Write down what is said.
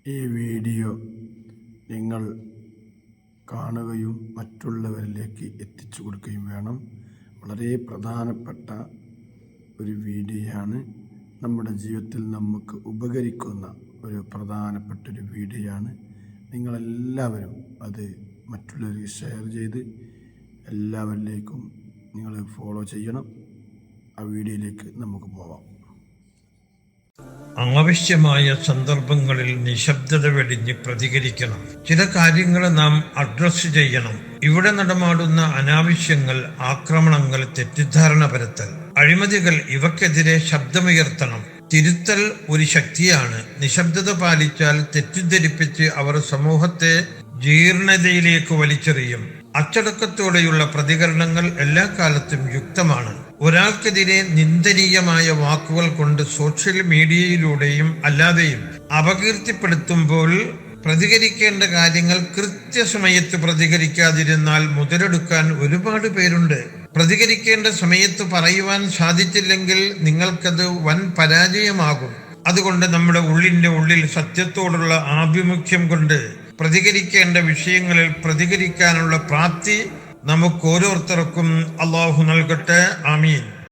ഈ വീഡിയോ നിങ്ങൾ കാണുകയും മറ്റുള്ളവരിലേക്ക് എത്തിച്ചു കൊടുക്കുകയും വേണം. വളരെ പ്രധാനപ്പെട്ട ഒരു വീഡിയോയാണ്. നമ്മുടെ ജീവിതത്തിൽ നമുക്ക് ഉപകരിക്കുന്ന ഒരു പ്രധാനപ്പെട്ടൊരു വീഡിയോയാണ്. നിങ്ങളെല്ലാവരും അത് മറ്റുള്ളവർക്ക് ഷെയർ ചെയ്ത് എല്ലാവരിലേക്കും നിങ്ങൾ ഫോളോ ചെയ്യണം. ആ വീഡിയോയിലേക്ക് നമുക്ക് പോവാം. ആവശ്യമായ സന്ദർഭങ്ങളിൽ നിശബ്ദത വെടിഞ്ഞ് പ്രതികരിക്കണം. ചില കാര്യങ്ങൾ നാം അഡ്രസ് ചെയ്യണം. ഇവിടെ നടമാടുന്ന അനാവശ്യങ്ങൾ, ആക്രമണങ്ങൾ, തെറ്റിദ്ധാരണ പരത്തൽ, അഴിമതികൾ, ഇവക്കെതിരെ ശബ്ദമുയർത്തണം. തിരുത്തൽ ഒരു ശക്തിയാണ്. നിശബ്ദത പാലിച്ചാൽ തെറ്റിദ്ധരിപ്പിച്ച് അവർ സമൂഹത്തെ ജീർണതയിലേക്ക് വലിച്ചെറിയും. അച്ചടക്കത്തോടെയുള്ള പ്രതികരണങ്ങൾ എല്ലാ കാലത്തും യുക്തമാണ്. ഒരാൾക്കെതിരെ നിന്ദനീയമായ വാക്കുകൾ കൊണ്ട് സോഷ്യൽ മീഡിയയിലൂടെയും അല്ലാതെയും അപകീർത്തിപ്പെടുത്തുമ്പോൾ പ്രതികരിക്കേണ്ട കാര്യങ്ങൾ കൃത്യസമയത്ത് പ്രതികരിക്കാതിരുന്നാൽ മുതലെടുക്കാൻ ഒരുപാട് പേരുണ്ട്. പ്രതികരിക്കേണ്ട സമയത്ത് പറയുവാൻ സാധിച്ചില്ലെങ്കിൽ നിങ്ങൾക്കത് വൻ പരാജയമാകും. അതുകൊണ്ട് നമ്മുടെ ഉള്ളിന്റെ ഉള്ളിൽ സത്യത്തോടുള്ള ആഭിമുഖ്യം കൊണ്ട് പ്രതികരിക്കേണ്ട വിഷയങ്ങളിൽ പ്രതികരിക്കാനുള്ള പ്രാപ്തി നമുക്ക് ഓരോരുത്തർക്കും അല്ലാഹു നൽകട്ടെ. ആമീൻ.